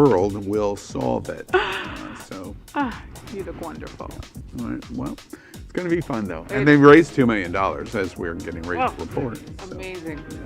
world will solve it. You look wonderful. All right, well, it's going to be fun, though. And they raised $2 million as we're getting ready to report. So, amazing. Yeah.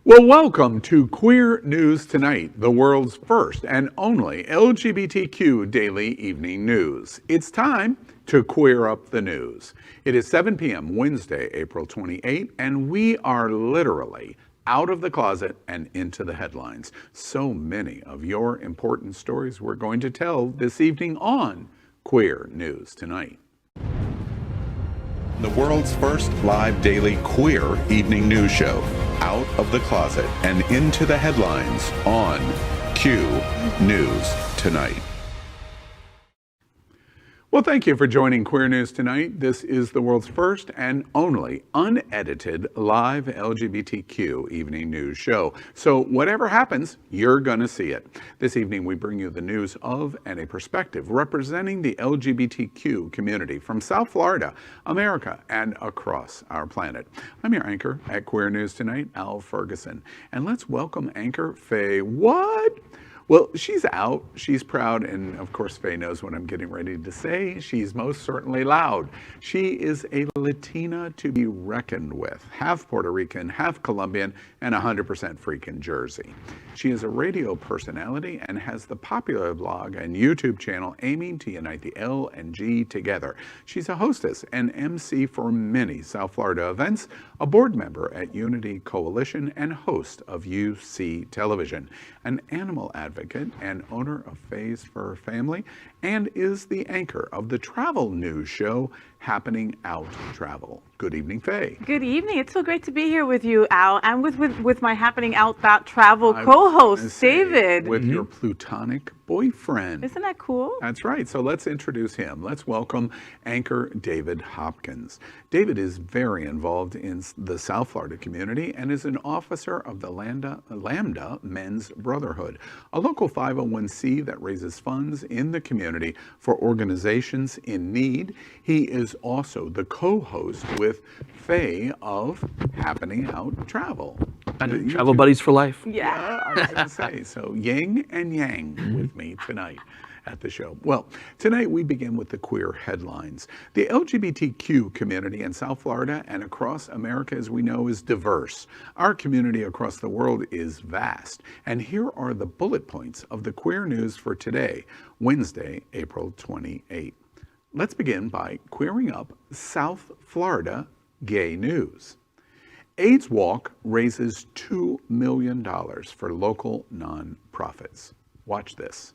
Well, welcome to Queer News Tonight, the world's first and only LGBTQ daily evening news. It's time to queer up the news. It is 7 p.m. Wednesday, April 28, and we are literally out of the closet and into the headlines. So many of your important stories we're going to tell this evening on Queer News Tonight. The world's first live daily queer evening news show, Out of the Closet and Into the Headlines on Q News Tonight. Well, thank you for joining Queer News Tonight. This is the world's first and only unedited live LGBTQ evening news show. So whatever happens, you're going to see it. This evening, we bring you the news of and a perspective representing the LGBTQ community from South Florida, America, and across our planet. I'm your anchor at Queer News Tonight, Al Ferguson. And let's welcome anchor Faye. What? Well, she's out, she's proud, and of course Faye knows what I'm getting ready to say. She's most certainly loud. She is a Latina to be reckoned with, half Puerto Rican, half Colombian, and 100% freaking Jersey. She is a radio personality and has the popular blog and YouTube channel aiming to unite the L and G together. She's a hostess and MC for many South Florida events, a board member at Unity Coalition, and host of UC Television, an animal advocate and owner of Faye's Fur Family, and is the anchor of the travel news show Happening Out Travel. Good evening, Faye. Good evening. It's so great to be here with you, Al, and with my Happening Out That Travel co-host, David. With your plutonic boyfriend. Isn't that cool? That's right. So let's introduce him. Let's welcome anchor David Hopkins. David is very involved in the South Florida community and is an officer of the Lambda Men's Brotherhood, a local 501c that raises funds in the community for organizations in need. He is also the co-host with Faye of Happening Out Travel. And travel buddies for life. Yeah. I was going to say, so yin and yang with me tonight at the show. Well, tonight we begin with the queer headlines. The LGBTQ community in South Florida and across America, as we know, is diverse. Our community across the world is vast. And here are the bullet points of the queer news for today, Wednesday, April 28. Let's begin by queering up South Florida gay news. AIDS Walk raises $2 million for local nonprofits. Watch this.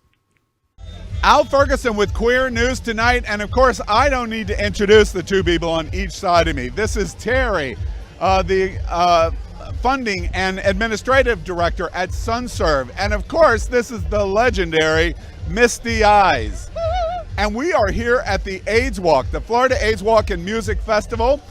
Al Ferguson with Queer News Tonight, and of course I don't need to introduce the two people on each side of me. This is Terry, the funding and administrative director at SunServe, and of course this is the legendary Misty Eyes. And we are here at the AIDS Walk, the Florida AIDS Walk and Music Festival.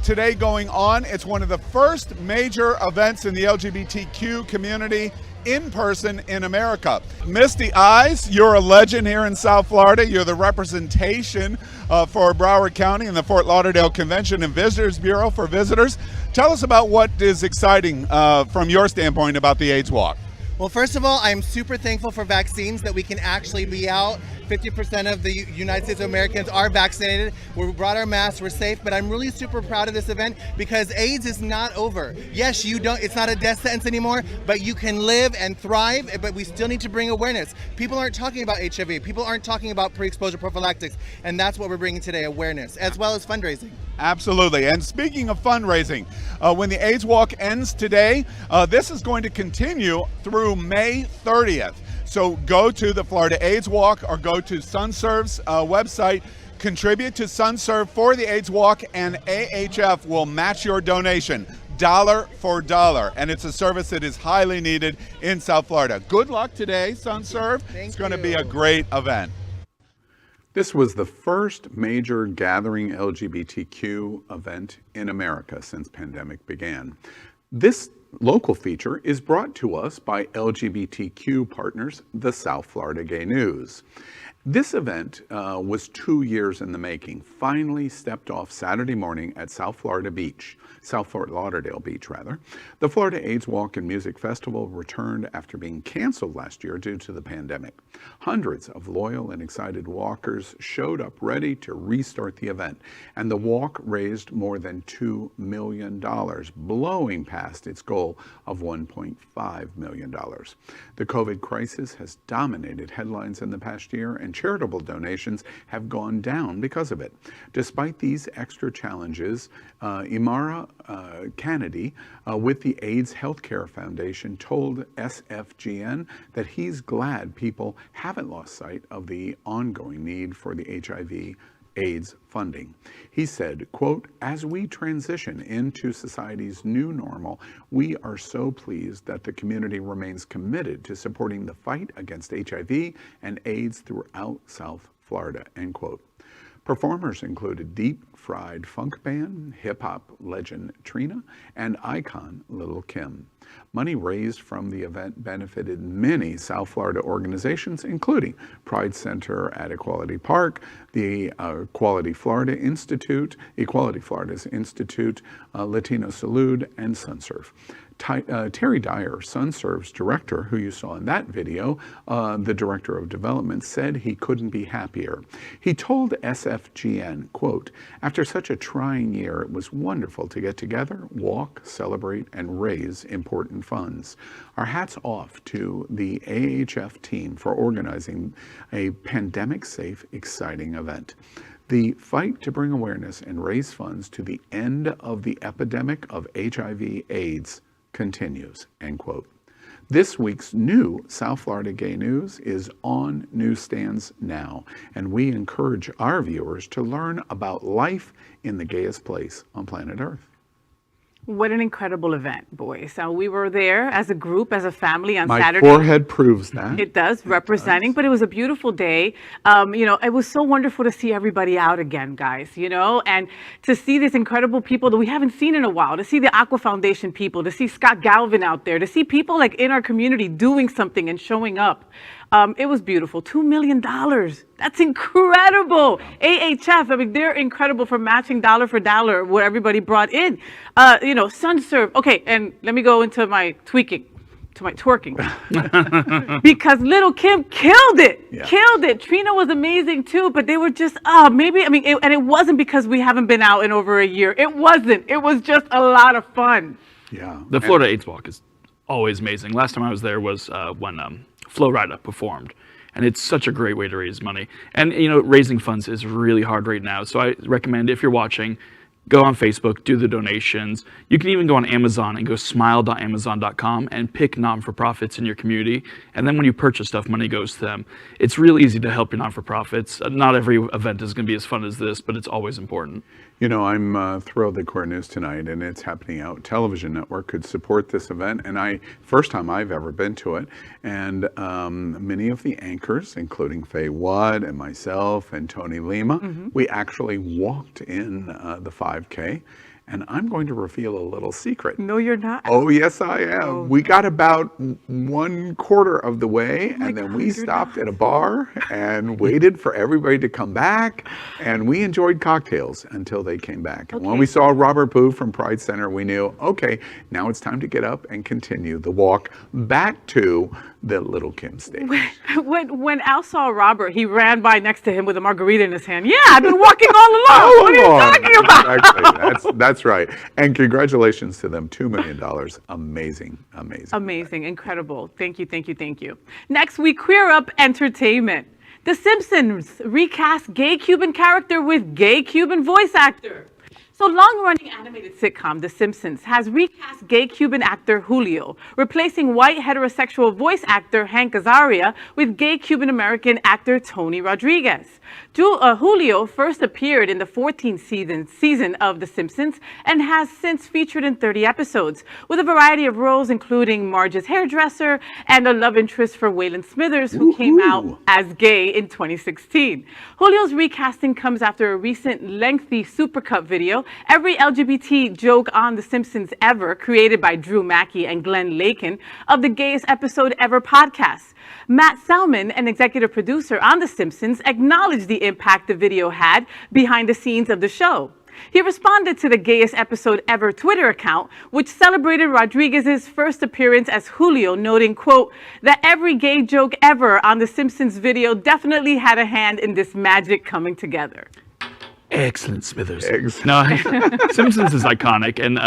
Today going on. It's one of the first major events in the LGBTQ community in person in America. Misty Eyes, you're a legend here in South Florida. You're the representation for Broward County and the Fort Lauderdale Convention and Visitors Bureau for visitors. Tell us about what is exciting from your standpoint about the AIDS Walk. Well, first of all, I'm super thankful for vaccines, that we can actually be out. 50% of the United States of Americans are vaccinated. We brought our masks, we're safe, but I'm really super proud of this event because AIDS is not over. Yes, it's not a death sentence anymore, but you can live and thrive, but we still need to bring awareness. People aren't talking about HIV, people aren't talking about pre-exposure prophylactics, and that's what we're bringing today, awareness, as well as fundraising. Absolutely. And speaking of fundraising, when the AIDS Walk ends today, this is going to continue through May 30th. So go to the Florida AIDS Walk or go to SunServe's website, contribute to SunServe for the AIDS Walk, and AHF will match your donation dollar for dollar. And it's a service that is highly needed in South Florida. Good luck today, SunServe. It's going to be a great event. This was the first major gathering LGBTQ event in America since pandemic began. This local feature is brought to us by LGBTQ partners, the South Florida Gay News. This event was 2 years in the making, finally stepped off Saturday morning at South Fort Lauderdale Beach, rather. The Florida AIDS Walk and Music Festival returned after being canceled last year due to the pandemic. Hundreds of loyal and excited walkers showed up ready to restart the event, and the walk raised more than $2 million, blowing past its goal of $1.5 million. The COVID crisis has dominated headlines in the past year, and charitable donations have gone down because of it. Despite these extra challenges, Imara Kennedy with the AIDS Healthcare Foundation told SFGN that he's glad people haven't lost sight of the ongoing need for the HIV AIDS funding. He said, quote, "As we transition into society's new normal, we are so pleased that the community remains committed to supporting the fight against HIV and AIDS throughout South Florida," end quote. Performers included deep fried funk band, hip-hop legend Trina, and icon Lil' Kim. Money raised from the event benefited many South Florida organizations, including Pride Center at Equality Park, the Equality Florida's Institute, Latino Salud, and Sunsurf. Terry Dyer, Sunsurf's director, who you saw in that video, the director of development, said he couldn't be happier. He told SFGN, quote, "After such a trying year, it was wonderful to get together, walk, celebrate, and raise important funds. Our hats off to the AHF team for organizing a pandemic-safe, exciting event. The fight to bring awareness and raise funds to the end of the epidemic of HIV/AIDS continues," end quote. This week's new South Florida Gay News is on newsstands now, and we encourage our viewers to learn about life in the gayest place on planet Earth. What an incredible event, boys. So we were there as a group, as a family on My Saturday. My forehead proves that. It does, representing, but it was a beautiful day. It was so wonderful to see everybody out again, guys, and to see these incredible people that we haven't seen in a while, to see the Aqua Foundation people, to see Scott Galvin out there, to see people like in our community doing something and showing up. It was beautiful. $2 million. That's incredible. AHF, I mean, they're incredible for matching dollar for dollar what everybody brought in. Sunsurf. Okay, and let me go into my twerking. Because Lil' Kim killed it. Yeah. Killed it. Trina was amazing too, but they were just, and it wasn't because we haven't been out in over a year. It wasn't. It was just a lot of fun. Yeah. The Florida AIDS Walk is always amazing. Last time I was there was when Flo Rida performed, and it's such a great way to raise money. And raising funds is really hard right now, so I recommend, if you're watching, go on Facebook, do the donations. You can even go on Amazon and go smile.amazon.com and pick non-for-profits in your community, and then when you purchase stuff, money goes to them. It's real easy to help your non-for-profits. Not every event is going to be as fun as this, but it's always important. I'm thrilled that Queer News Tonight and its Happening Out television network could support this event, and first time I've ever been to it, and many of the anchors, including Faye Watt and myself and Tony Lima, we actually walked in the 5K, and I'm going to reveal a little secret. No, you're not. Oh, yes, I am. Oh. We got about 1/4 of the way, and then we stopped at a bar and waited for everybody to come back, and we enjoyed cocktails until they came back. And when we saw Robert Boo from Pride Center, we knew, okay, now it's time to get up and continue the walk back to the Lil' Kim stage. When Al saw Robert, he ran by next to him with a margarita in his hand. Yeah, I've been walking all along. What are you talking about? Exactly. That's right. And congratulations to them. $2 million. Amazing. Amazing. Incredible. Thank you. Next, we queer up entertainment. The Simpsons recast gay Cuban character with gay Cuban voice actor. So long-running animated sitcom The Simpsons has recast gay Cuban actor Julio, replacing white heterosexual voice actor Hank Azaria with gay Cuban-American actor Tony Rodriguez. Julio first appeared in the 14th season of The Simpsons and has since featured in 30 episodes, with a variety of roles including Marge's hairdresser and a love interest for Waylon Smithers, who came out as gay in 2016. Julio's recasting comes after a recent lengthy Supercut video every LGBT joke on The Simpsons ever, created by Drew Mackey and Glenn Lakin of the Gayest Episode Ever podcast. Matt Selman, an executive producer on The Simpsons, acknowledged the impact the video had behind the scenes of the show. He responded to the Gayest Episode Ever Twitter account, which celebrated Rodriguez's first appearance as Julio, noting, quote, that every gay joke ever on The Simpsons video definitely had a hand in this magic coming together. Excellent, Smithers. No, Simpsons is iconic, and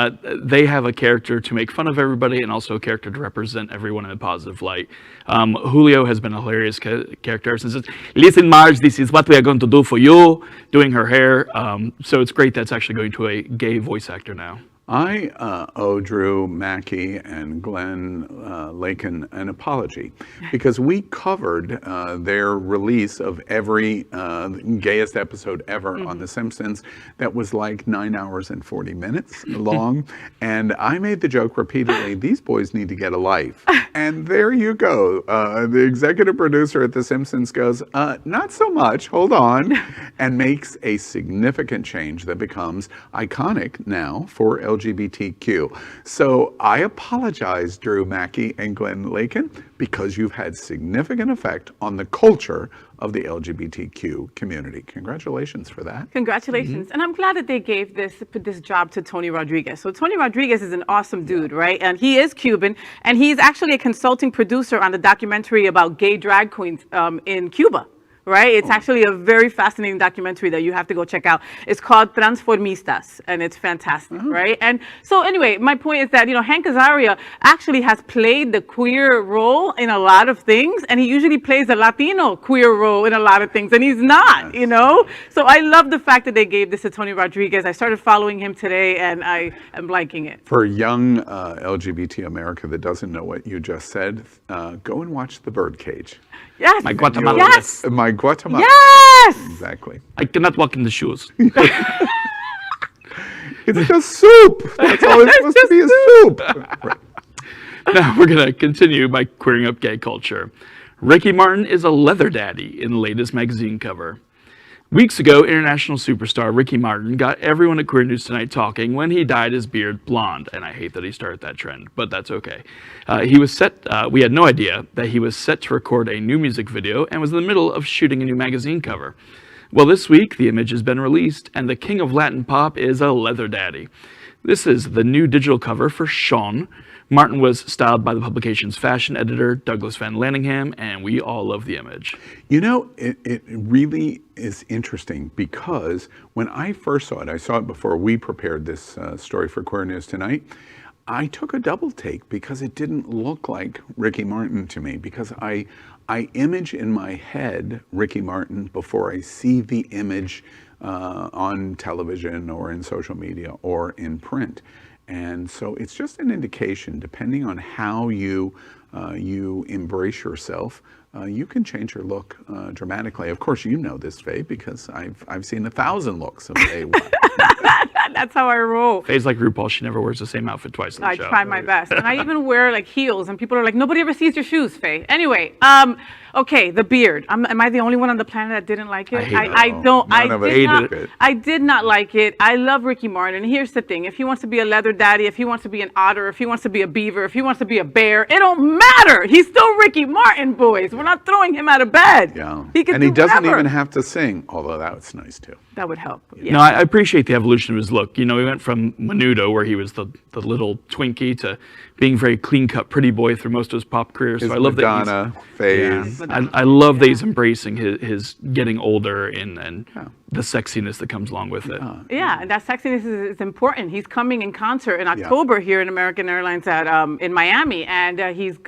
they have a character to make fun of everybody and also a character to represent everyone in a positive light. Julio has been a hilarious character since it's, listen, Marge, this is what we are going to do for you, doing her hair. So it's great that's actually going to a gay voice actor now. I owe Drew Mackey and Glenn Lakin an apology because we covered their release of every gayest episode ever on The Simpsons that was like 9 hours and 40 minutes long. And I made the joke repeatedly, these boys need to get a life. And there you go. The executive producer at The Simpsons goes, not so much, hold on, and makes a significant change that becomes iconic now for LGBTQ. So I apologize, Drew Mackey and Glenn Lakin, because you've had significant effect on the culture of the LGBTQ community. Congratulations for that. Congratulations. And I'm glad that they gave this job to Tony Rodriguez. So Tony Rodriguez is an awesome dude, right? And he is Cuban, and he's actually a consulting producer on the documentary about gay drag queens in Cuba. Right? It's actually a very fascinating documentary that you have to go check out. It's called Transformistas, and it's fantastic, right? And so anyway, my point is that, Hank Azaria actually has played the queer role in a lot of things, and he usually plays a Latino queer role in a lot of things, and he's not, So I love the fact that they gave this to Tony Rodriguez. I started following him today, and I am liking it. For young LGBT America that doesn't know what you just said, go and watch The Birdcage. Yes. My Guatemala. Yes. My Guatemala. Yes. Exactly. I cannot walk in the shoes. It's just soup. That's all it's supposed to be, is soup. Right. Now we're going to continue by queering up gay culture. Ricky Martin is a leather daddy in the latest magazine cover. Weeks ago, international superstar Ricky Martin got everyone at Queer News Tonight talking when he dyed his beard blonde, and I hate that he started that trend, but that's okay. We had no idea that he was set to record a new music video and was in the middle of shooting a new magazine cover. Well, this week, the image has been released, and the king of Latin pop is a leather daddy. This is the new digital cover for Sean. Martin was styled by the publication's fashion editor, Douglas Van Lanningham, and we all love the image. It really is interesting because when I first saw it before we prepared this story for Queer News Tonight, I took a double take because it didn't look like Ricky Martin to me, because I image in my head Ricky Martin before I see the image on television or in social media or in print. And so it's just an indication, depending on how you embrace yourself, you can change your look dramatically. Of course, you know this, Faye, because I've seen 1,000 looks of Faye. That's how I roll. Faye's like RuPaul. She never wears the same outfit twice in the show. I try my best. And I even wear like heels, and people are like, nobody ever sees your shoes, Faye. Anyway, okay, the beard. Am I the only one on the planet that didn't like it? I did not like it. I love Ricky Martin. And here's the thing. If he wants to be a leather daddy, if he wants to be an otter, if he wants to be a beaver, if he wants to be a bear, it don't matter. He's still Ricky Martin, boys. We're not throwing him out of bed. Yeah. He doesn't even have to sing, although that's nice too. That would help. Yeah. No, I appreciate the evolution of his look. He went from Menudo, where he was the little Twinkie, to being very clean-cut pretty boy through most of his pop career. So I love Madonna phase. Yeah, I love that he's embracing his getting older and the sexiness that comes along with it. Yeah, and that sexiness is important. He's coming in concert in October here in American Airlines in Miami, and he's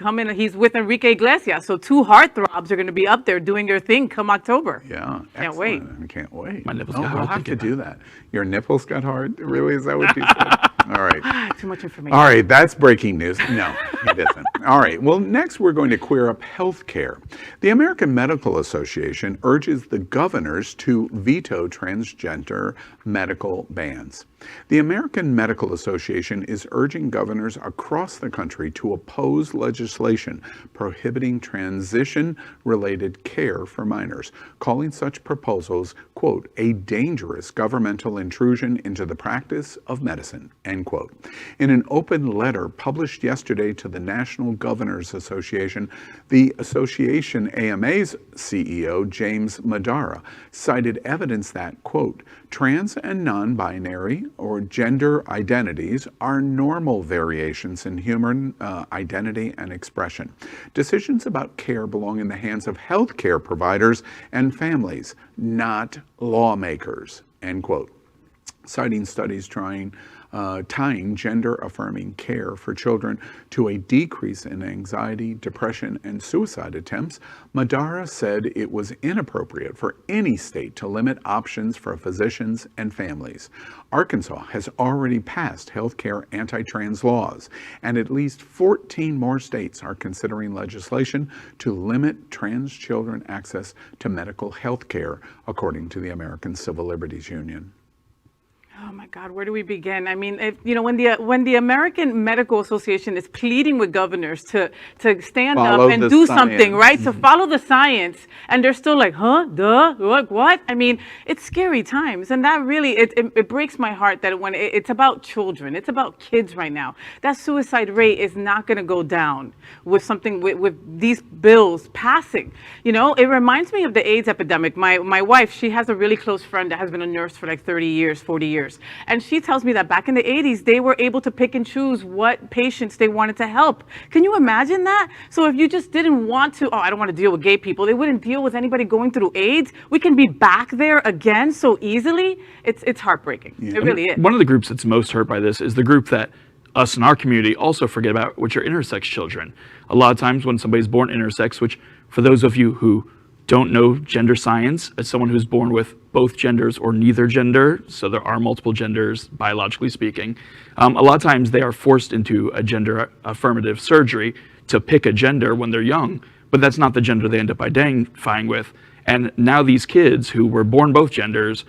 with Enrique Iglesias. So two heartthrobs are going to be up there doing their thing come October. Yeah, can't wait. I can't wait. My nipples got hard. We'll have to do that. Your nipples got hard? Really? Is that what you said? All right. Too much information. All right, that's breaking news. No, it isn't. All right, well, next we're going to queer up health care. The American Medical Association urges the governors to veto transgender medical bans. The American Medical Association is urging governors across the country to oppose legislation prohibiting transition-related care for minors, calling such proposals, quote, a dangerous governmental intrusion into the practice of medicine, end quote. In an open letter published yesterday to the National Governors Association, the association AMA's CEO, James Madara, cited evidence that, quote, trans and non-binary or gender identities are normal variations in human identity and expression. Decisions about care belong in the hands of healthcare providers and families, not lawmakers, end quote. Citing studies tying gender-affirming care for children to a decrease in anxiety, depression, and suicide attempts, Madara said it was inappropriate for any state to limit options for physicians and families. Arkansas has already passed healthcare anti-trans laws, and at least 14 more states are considering legislation to limit trans children access to medical health care, according to the American Civil Liberties Union. Oh my God, where do we begin? I mean, when the American Medical Association is pleading with governors to stand Follow up and the do science. something, right? To follow the science, and they're still like, huh, duh, what? I mean, it's scary times, and that really it breaks my heart that when it's about children, it's about kids right now. That suicide rate is not going to go down with something with these bills passing. You know, it reminds me of the AIDS epidemic. My wife, she has a really close friend that has been a nurse for like 30 years, 40 years. And she tells me that back in the 80s, they were able to pick and choose what patients they wanted to help. Can you imagine that? So if you just didn't want to, I don't want to deal with gay people, they wouldn't deal with anybody going through AIDS. We can be back there again so easily. It's heartbreaking. Yeah. It really is. One of the groups that's most hurt by this is the group that us in our community also forget about, which are intersex children. A lot of times when somebody's born intersex, which for those of you who don't know gender science, as someone who's born with both genders or neither gender, so there are multiple genders biologically speaking, a lot of times they are forced into a gender affirmative surgery to pick a gender when they're young, but that's not the gender they end up identifying with. And now these kids who were born both genders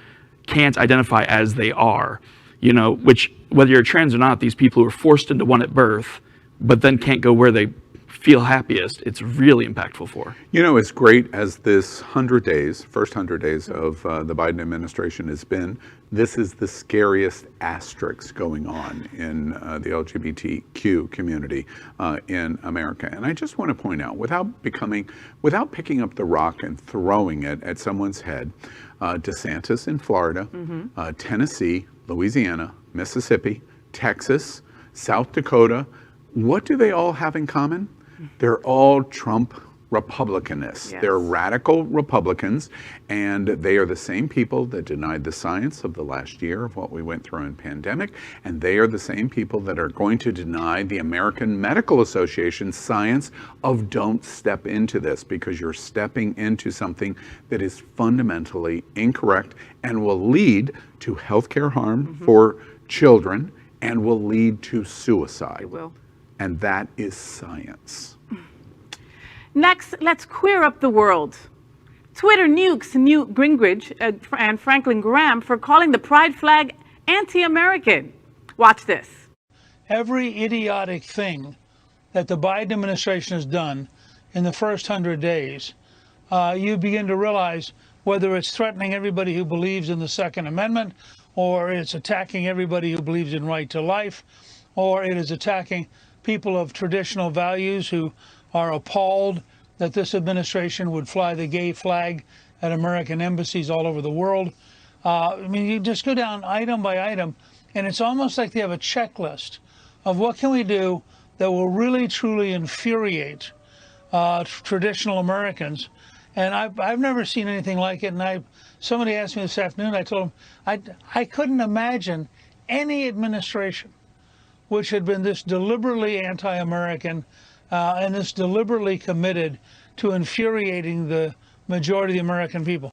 can't identify as they are, you know, which whether you're trans or not, these people who are forced into one at birth, but then can't go where they feel happiest, it's really impactful for. You know, as great as this 100 days, first 100 days of the Biden administration has been, this is the scariest asterisk going on in the LGBTQ community in America. And I just want to point out, without picking up the rock and throwing it at someone's head, DeSantis in Florida, Tennessee, Louisiana, Mississippi, Texas, South Dakota, what do they all have in common? They're all Trump Republicanists. Yes. They're radical Republicans, and they are the same people that denied the science of the last year of what we went through in pandemic, and they are the same people that are going to deny the American Medical Association's science of don't step into this, because you're stepping into something that is fundamentally incorrect and will lead to healthcare harm for children and will lead to suicide. It will. And that is science. Next, let's queer up the world. Twitter nukes Newt Gingrich and Franklin Graham for calling the pride flag anti-American. Watch this. Every idiotic thing that the Biden administration has done in the first 100 days, you begin to realize whether it's threatening everybody who believes in the Second Amendment, or it's attacking everybody who believes in right to life, or it is attacking people of traditional values who are appalled that this administration would fly the gay flag at American embassies all over the world. I mean, you just go down item by item, and it's almost like they have a checklist of what can we do that will really, truly infuriate traditional Americans. And I've never seen anything like it. And somebody asked me this afternoon, I told them I couldn't imagine any administration which had been this deliberately anti-American and this deliberately committed to infuriating the majority of the American people.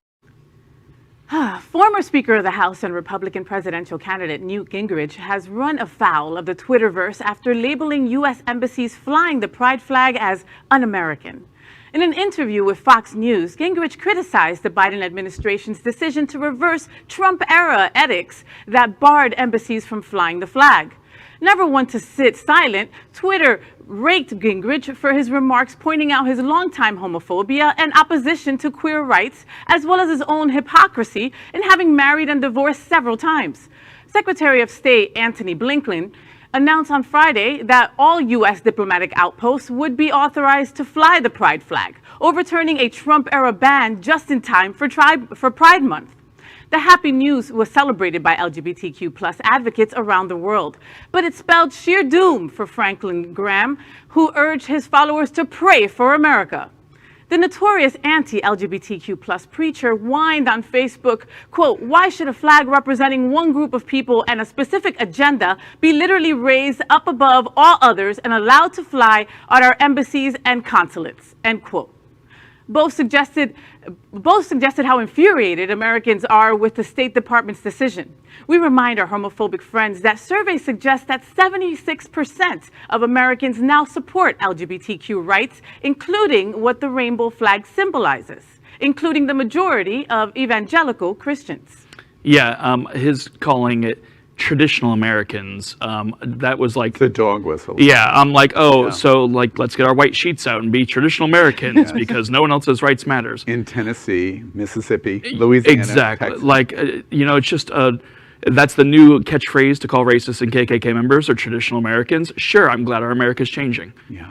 Former Speaker of the House and Republican presidential candidate Newt Gingrich has run afoul of the Twitterverse after labeling U.S. embassies flying the pride flag as un-American. In an interview with Fox News, Gingrich criticized the Biden administration's decision to reverse Trump-era edicts that barred embassies from flying the flag. Never one to sit silent, Twitter raked Gingrich for his remarks, pointing out his longtime homophobia and opposition to queer rights, as well as his own hypocrisy in having married and divorced several times. Secretary of State Antony Blinken announced on Friday that all U.S. diplomatic outposts would be authorized to fly the pride flag, overturning a Trump-era ban just in time for Pride Month. The happy news was celebrated by LGBTQ plus advocates around the world, but it spelled sheer doom for Franklin Graham, who urged his followers to pray for America. The notorious anti-LGBTQ plus preacher whined on Facebook, quote, "Why should a flag representing one group of people and a specific agenda be literally raised up above all others and allowed to fly at our embassies and consulates," end quote. Both suggested how infuriated Americans are with the State Department's decision. We remind our homophobic friends that surveys suggest that 76% of Americans now support LGBTQ rights, including what the rainbow flag symbolizes, including the majority of evangelical Christians. Yeah, his calling it traditional Americans, that was like The dog whistle. yeah, I'm like, so like let's get our white sheets out and be traditional Americans because no one else's rights matters. In Tennessee, Mississippi, Louisiana, Exactly. Texas. Like it's just that's the new catchphrase to call racists and KKK members or traditional Americans. Sure, I'm glad our America's changing. Yeah.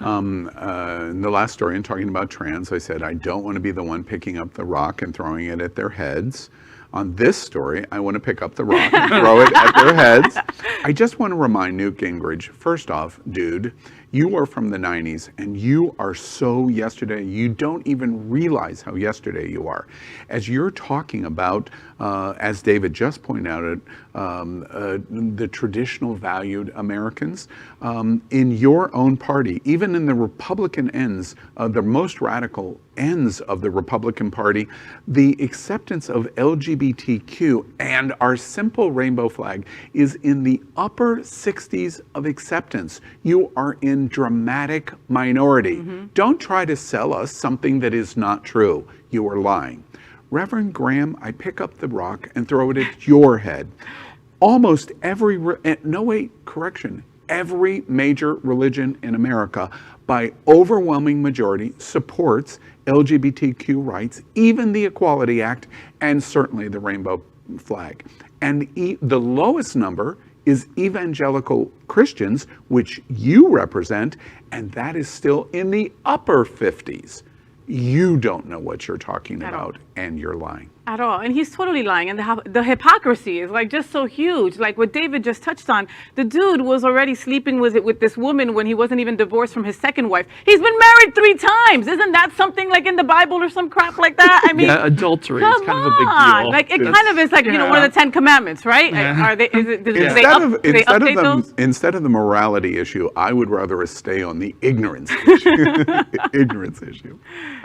In the last story, in talking about trans, I said I don't want to be the one picking up the rock and throwing it at their heads. On this story, I want to pick up the rock and throw it at their heads. I just want to remind Newt Gingrich, first off, dude, you are from the 90s and you are so yesterday. You don't even realize how yesterday you are. As you're talking about, as David just pointed out, the traditional valued Americans, in your own party, even in the Republican ends, the most radical ends of the Republican Party, the acceptance of LGBTQ and our simple rainbow flag is in the upper 60s of acceptance. You are in dramatic minority. Don't try to sell us something that is not true. You are lying. Reverend Graham, I pick up the rock and throw it at your head. Almost every, every major religion in America, by overwhelming majority, supports LGBTQ rights, even the Equality Act, and certainly the rainbow flag. And the lowest number is evangelical Christians, which you represent, and that is still in the upper 50s. You don't know what you're talking about, and you're lying. At all. And he's totally lying. And the hypocrisy is like just so huge. Like what David just touched on, the dude was already sleeping with this woman when he wasn't even divorced from his second wife. He's been married 3 times. Isn't that something like in the Bible or some crap like that? I mean, Yeah, adultery is come kind of a big on. deal. Like it kind of is like, you know, one of the 10 Commandments, right? Yeah. Are they, is it, do they Instead update those? instead of the morality issue, I would rather stay on the ignorance issue. Ignorance issue.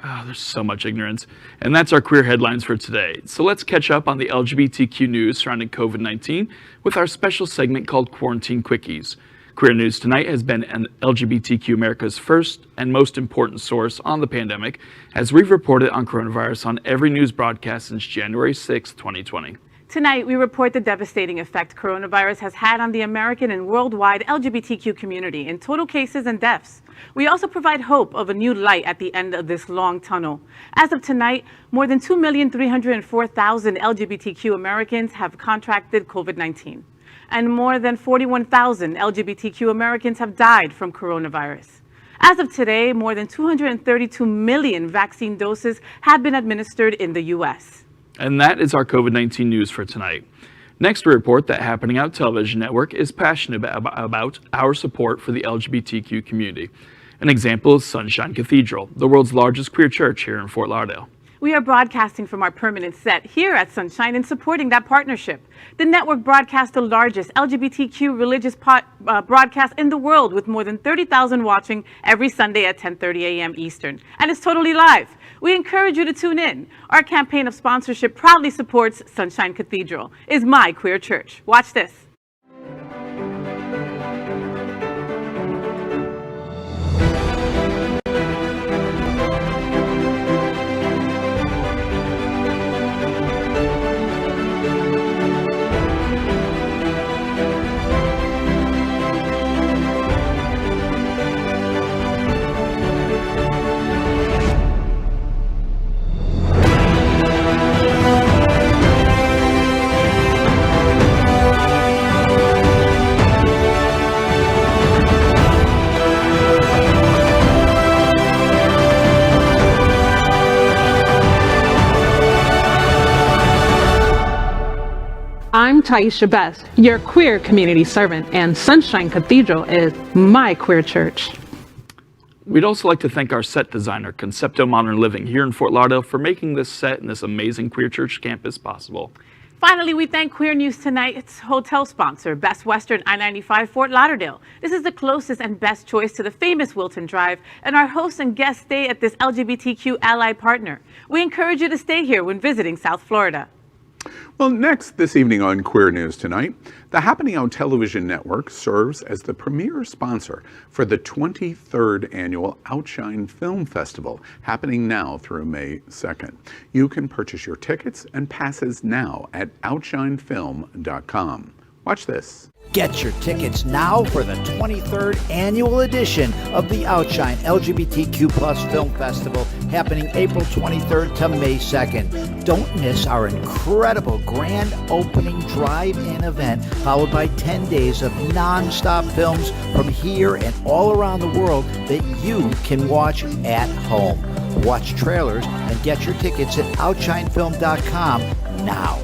Oh, there's so much ignorance. And that's our queer headlines for today. So let's catch up on the LGBTQ news surrounding COVID-19 with our special segment called Quarantine Quickies. Queer News Tonight has been an LGBTQ America's first and most important source on the pandemic, as we've reported on coronavirus on every news broadcast since January 6, 2020. Tonight, we report the devastating effect coronavirus has had on the American and worldwide LGBTQ community in total cases and deaths. We also provide hope of a new light at the end of this long tunnel. As of tonight, more than 2,304,000 LGBTQ Americans have contracted COVID-19, and more than 41,000 LGBTQ Americans have died from coronavirus. As of today, more than 232 million vaccine doses have been administered in the U.S. And that is our COVID-19 news for tonight. Next, we report that Happening Out Television Network is passionate about our support for the LGBTQ community. An example is Sunshine Cathedral, the world's largest queer church here in Fort Lauderdale. We are broadcasting from our permanent set here at Sunshine and supporting that partnership. The network broadcasts the largest LGBTQ religious broadcast in the world, with more than 30,000 watching every Sunday at 10:30 a.m. Eastern. And it's totally live. We encourage you to tune in. Our campaign of sponsorship proudly supports Sunshine Cathedral, is my queer church. Watch this. I'm Taisha Best, your queer community servant, and Sunshine Cathedral is my queer church. We'd also like to thank our set designer, Concepto Modern Living, here in Fort Lauderdale, for making this set and this amazing queer church campus possible. Finally, we thank Queer News Tonight's hotel sponsor, Best Western I-95 Fort Lauderdale. This is the closest and best choice to the famous Wilton Drive, and our hosts and guests stay at this LGBTQ ally partner. We encourage you to stay here when visiting South Florida. Well, next this evening on Queer News Tonight, the Happening Out Television Network serves as the premier sponsor for the 23rd annual OUTshine Film Festival, happening now through May 2nd. You can purchase your tickets and passes now at OUTshineFilm.com. Watch this. Get your tickets now for the 23rd annual edition of the OUTshine LGBTQ Plus Film Festival, happening April 23rd to May 2nd. Don't miss our incredible grand opening drive-in event, followed by 10 days of non-stop films from here and all around the world that you can watch at home. Watch trailers and get your tickets at OUTshineFilm.com now.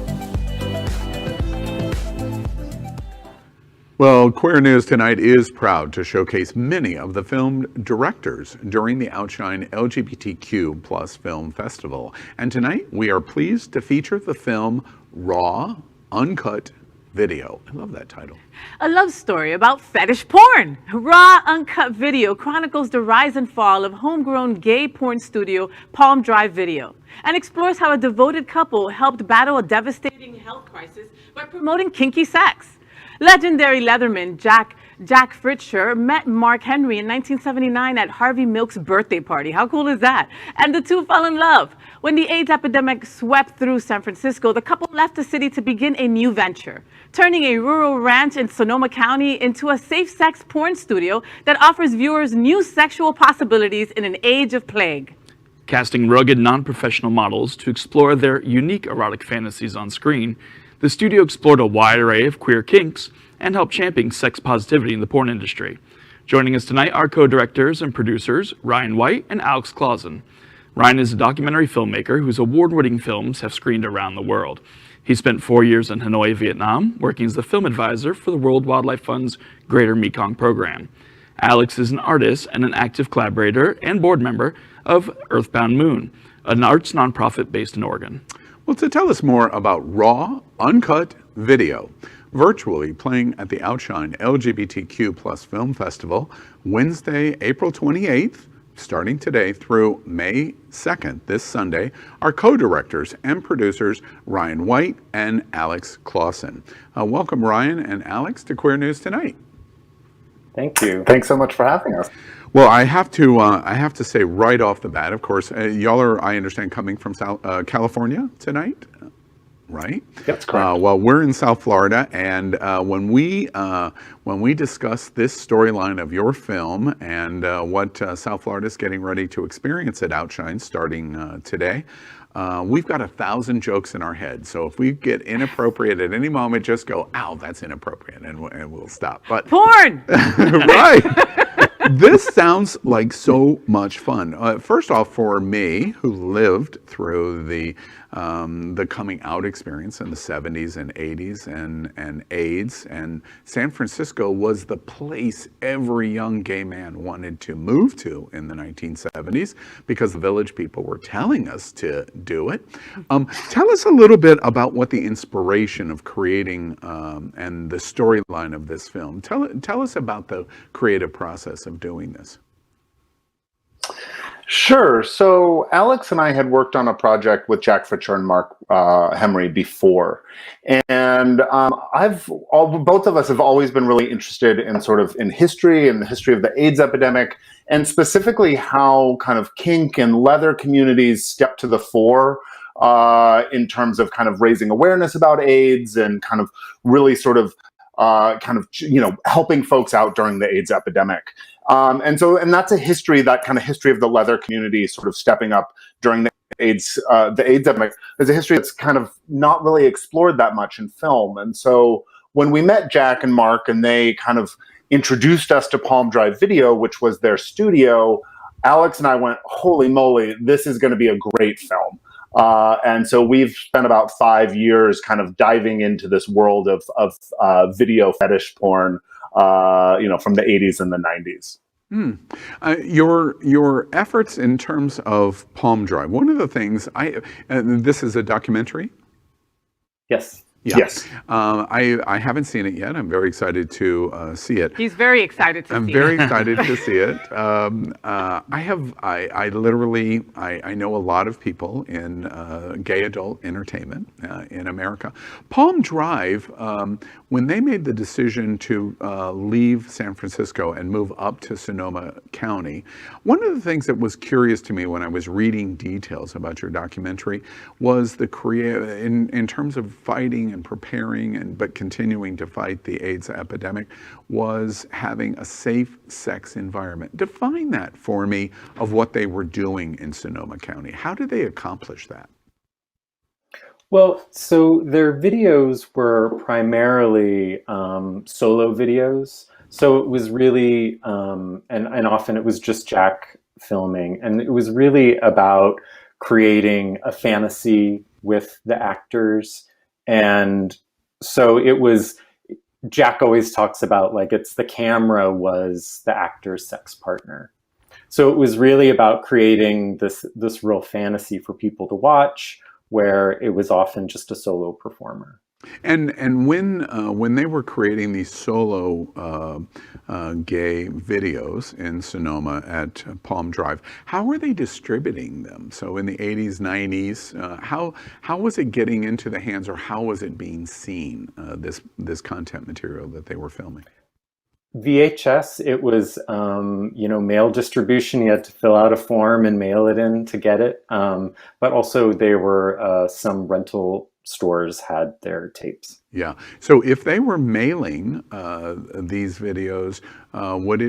Well, Queer News Tonight is proud to showcase many of the film directors during the OUTshine LGBTQ Plus Film Festival. And tonight, we are pleased to feature the film Raw, Uncut Video. I love that title. A love story about fetish porn. Raw Uncut Video chronicles the rise and fall of homegrown gay porn studio Palm Drive Video, and explores how a devoted couple helped battle a devastating health crisis by promoting kinky sex. Legendary Leatherman Jack Fritscher met Mark Henry in 1979 at Harvey Milk's birthday party. How cool is that? And the two fell in love. When the AIDS epidemic swept through San Francisco, the couple left the city to begin a new venture, turning a rural ranch in Sonoma County into a safe sex porn studio that offers viewers new sexual possibilities in an age of plague. Casting rugged, non-professional models to explore their unique erotic fantasies on screen, the studio explored a wide array of queer kinks and helped champion sex positivity in the porn industry. Joining us tonight are co-directors and producers Ryan White and Alex Clausen. Ryan is a documentary filmmaker whose award-winning films have screened around the world. He spent 4 years in Hanoi, Vietnam, working as the film advisor for the World Wildlife Fund's Greater Mekong program. Alex is an artist and an active collaborator and board member of Earthbound Moon, an arts nonprofit based in Oregon. Well, to tell us more about Raw, Uncut Video, virtually playing at the OUTshine LGBTQ Plus Film Festival, Wednesday, April 28th, starting today through May 2nd, this Sunday, are co-directors and producers Ryan White and Alex Clausen. Welcome, Ryan and Alex, to Queer News Tonight. Thank you. Thanks so much for having us. Well, I have to say right off the bat, of course, y'all are, I understand, coming from California tonight, right? That's correct. Well, we're in South Florida, and when we discuss this storyline of your film and what South Florida is getting ready to experience at OUTshine starting today, we've got 1,000 jokes in our head. So if we get inappropriate at any moment, just go, "Ow, that's inappropriate," and we'll stop. But porn, right. This sounds like so much fun. First off, for me, who lived through the coming out experience in the 70s and 80s and AIDS, and San Francisco was the place every young gay man wanted to move to in the 1970s because the Village people were telling us to do it. Tell us a little bit about what the inspiration of creating and the storyline of this film. Tell us about the creative process of doing this. Sure. So Alex and I had worked on a project with Jack Fitcher and Mark Henry before, and both of us have always been really interested in sort of in history and the history of the AIDS epidemic, and specifically how kind of kink and leather communities stepped to the fore in terms of kind of raising awareness about AIDS and kind of really sort of helping folks out during the AIDS epidemic. And that's a history, that kind of history of the leather community sort of stepping up during the AIDS epidemic. There's a history that's kind of not really explored that much in film. And so when we met Jack and Mark and they kind of introduced us to Palm Drive Video, which was their studio, Alex and I went, holy moly, this is going to be a great film. And so we've spent about 5 years kind of diving into this world of video fetish porn, from the 80s and the 90s. Your efforts in terms of Palm Drive, one of the things this is a documentary? Yes. Yeah. Yes. I haven't seen it yet. I'm very excited to see it. He's very excited to see it. I'm very excited to see it. I know a lot of people in gay adult entertainment in America. Palm Drive, when they made the decision to leave San Francisco and move up to Sonoma County, one of the things that was curious to me when I was reading details about your documentary was in terms of fighting and preparing but continuing to fight the AIDS epidemic, was having a safe sex environment. Define that for me of what they were doing in Sonoma County. How did they accomplish that? Well, so their videos were primarily solo videos. So it was really, and often it was just Jack filming, and it was really about creating a fantasy with the actors. And so it was, Jack always talks about like the camera was the actor's sex partner. So it was really about creating this real fantasy for people to watch, where it was often just a solo performer. And when they were creating these solo gay videos in Sonoma at Palm Drive, how were they distributing them? So in the 80s, 90s, how was it getting into the hands, or how was it being seen, this content material that they were filming? VHS, it was, mail distribution. You had to fill out a form and mail it in to get it. But also there were some rental stores had their tapes. Yeah. So if they were mailing these videos, would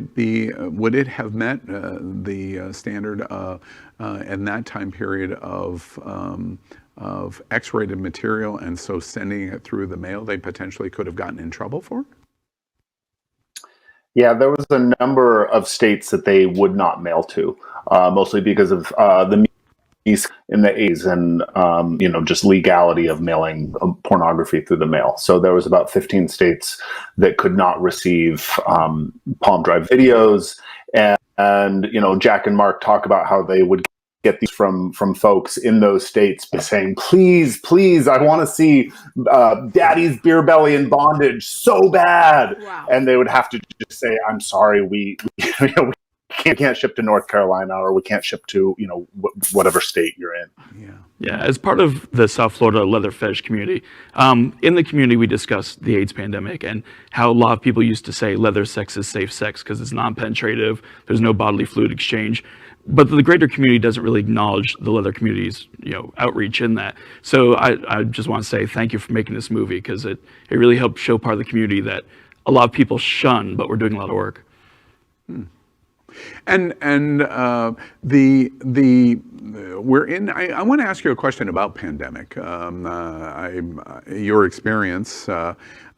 it have met the standard in that time period of X-rated material, and so sending it through the mail they potentially could have gotten in trouble for? Yeah, there was a number of states that they would not mail to, mostly because of the in the 80s and just legality of mailing pornography through the mail. So there was about 15 states that could not receive Palm Drive videos, and Jack and Mark talk about how they would get these from folks in those states saying, please, I want to see Daddy's Beer Belly in bondage so bad. Wow. And they would have to just say, I'm sorry, we can't ship to North Carolina, or we can't ship to whatever state you're in. Yeah, as part of the South Florida leather fetish community, in the community we discussed the AIDS pandemic and how a lot of people used to say leather sex is safe sex because it's non-penetrative, there's no bodily fluid exchange. But the greater community doesn't really acknowledge the leather community's outreach in that. So I just want to say thank you for making this movie, because it really helped show part of the community that a lot of people shun, but we're doing a lot of work. And we're in. I want to ask you a question about pandemic. Your experience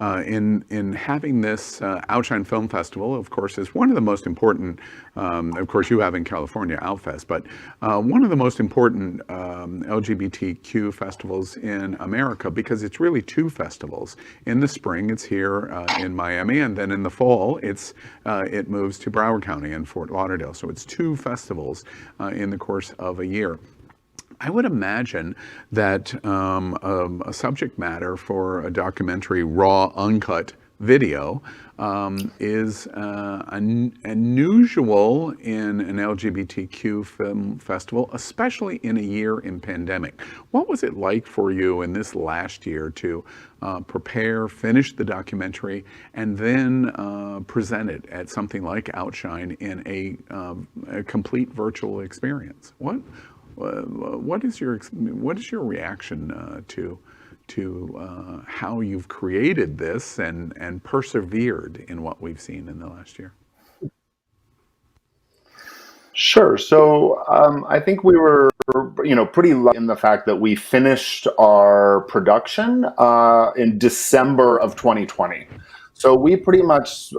in having this OUTshine Film Festival, of course, is one of the most important, of course you have in California, OutFest, but one of the most important LGBTQ festivals in America, because it's really two festivals. In the spring, it's here in Miami, and then in the fall, it moves to Broward County and Fort Lauderdale. So it's two festivals in the course of a year. I would imagine that a subject matter for a documentary, raw, uncut video, is unusual in an LGBTQ film festival, especially in a year in pandemic. What was it like for you in this last year to prepare, finish the documentary, and then present it at something like OUTshine in a complete virtual experience? What is your reaction to how you've created this and persevered in what we've seen in the last year? Sure. So I think we were, pretty lucky in the fact that we finished our production in December of 2020. So we pretty much,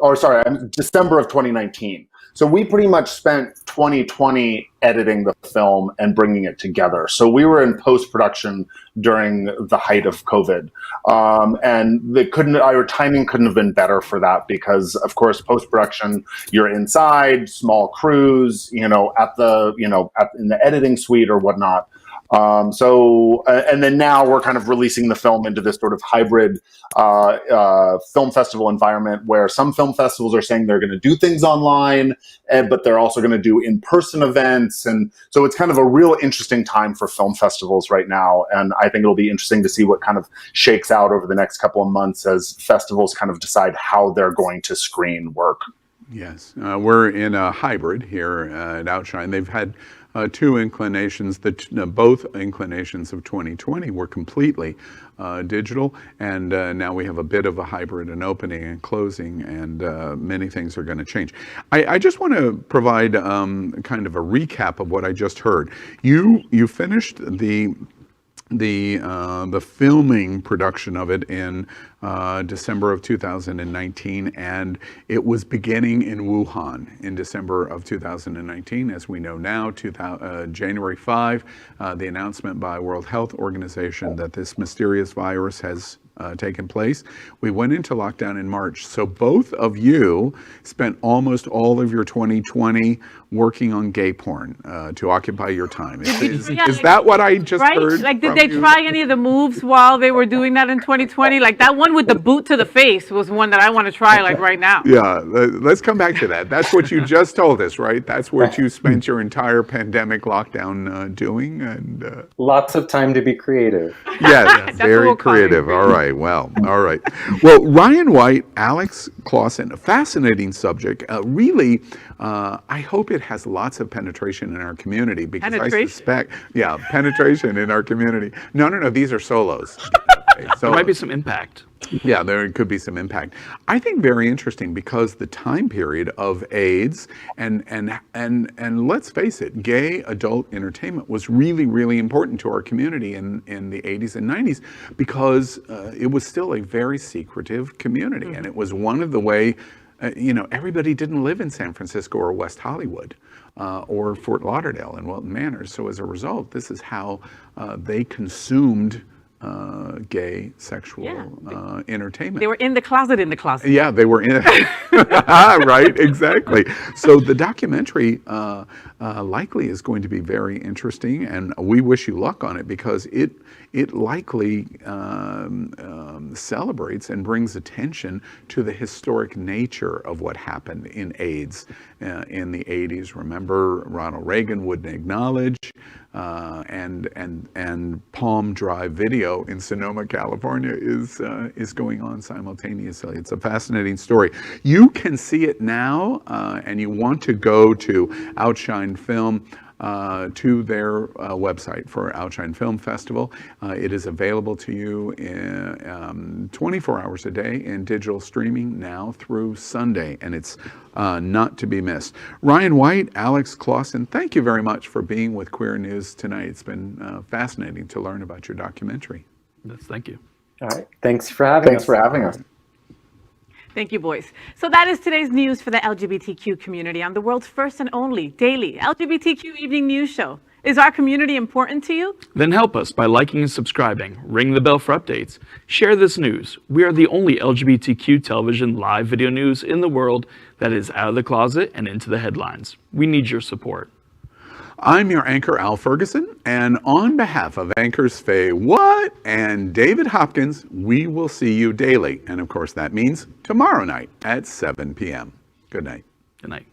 December of 2019. So we pretty much spent 2020 editing the film and bringing it together. So we were in post-production during the height of COVID. And our timing couldn't have been better for that because, of course, post-production, you're inside, small crews, in the editing suite or whatnot. And then now we're kind of releasing the film into this sort of hybrid film festival environment where some film festivals are saying they're going to do things online, but they're also going to do in-person events. And so it's kind of a real interesting time for film festivals right now. And I think it'll be interesting to see what kind of shakes out over the next couple of months as festivals kind of decide how they're going to screen work. Yes, we're in a hybrid here at OUTshine. They've had two inclinations. Both inclinations of 2020 were completely digital, and now we have a bit of a hybrid, an opening and closing, and many things are going to change. I just want to provide kind of a recap of what I just heard. You finished the filming production of it in December of 2019, and it was beginning in Wuhan in December of 2019. As we know now, January 5, the announcement by World Health Organization that this mysterious virus has taken place. We went into lockdown in March. So both of you spent almost all of your 2020 working on gay porn to occupy your time. Is that what I just heard? Like, did they try any of the moves while they were doing that in 2020? Like that one with the boot to the face was one that I want to try like right now. Yeah, let's come back to that. That's what you just told us, right? That's what you spent your entire pandemic lockdown doing. And lots of time to be creative. Yes, very creative. All right. Well, all right. Well, Ryan White, Alex Clausen, a fascinating subject. Really, I hope it has lots of penetration in our community because I suspect, penetration in our community. No, these are solos. Okay, so there might be some impact. Yeah, there could be some impact. I think very interesting because the time period of AIDS and let's face it, gay adult entertainment was really, really important to our community in the 80s and 90s because it was still a very secretive community, and it was one of the way. Everybody didn't live in San Francisco or West Hollywood or Fort Lauderdale and Wilton Manors. So as a result, this is how they consumed gay sexual entertainment. They were in the closet. Yeah, they were in. Right, exactly. So the documentary likely is going to be very interesting, and we wish you luck on it because it likely celebrates and brings attention to the historic nature of what happened in AIDS in the 80s. Remember, Ronald Reagan wouldn't acknowledge, and Palm Drive video in Sonoma, California is going on simultaneously. It's a fascinating story. You can see it now, and you want to go to OUTshine Film, to their website for OUTshine Film Festival. It is available to you in 24 hours a day in digital streaming now through Sunday, and it's not to be missed. Ryan White, Alex Clausen, thank you very much for being with Queer News tonight. It's been fascinating to learn about your documentary. Yes, thank you. All right. Thanks for having us. Thank you, boys. So that is today's news for the LGBTQ community on the world's first and only daily LGBTQ evening news show. Is our community important to you? Then help us by liking and subscribing, ring the bell for updates, share this news. We are the only LGBTQ television live video news in the world that is out of the closet and into the headlines. We need your support. I'm your anchor, Al Ferguson, and on behalf of anchors Faye What and David Hopkins, we will see you daily. And of course, that means tomorrow night at 7 p.m. Good night. Good night.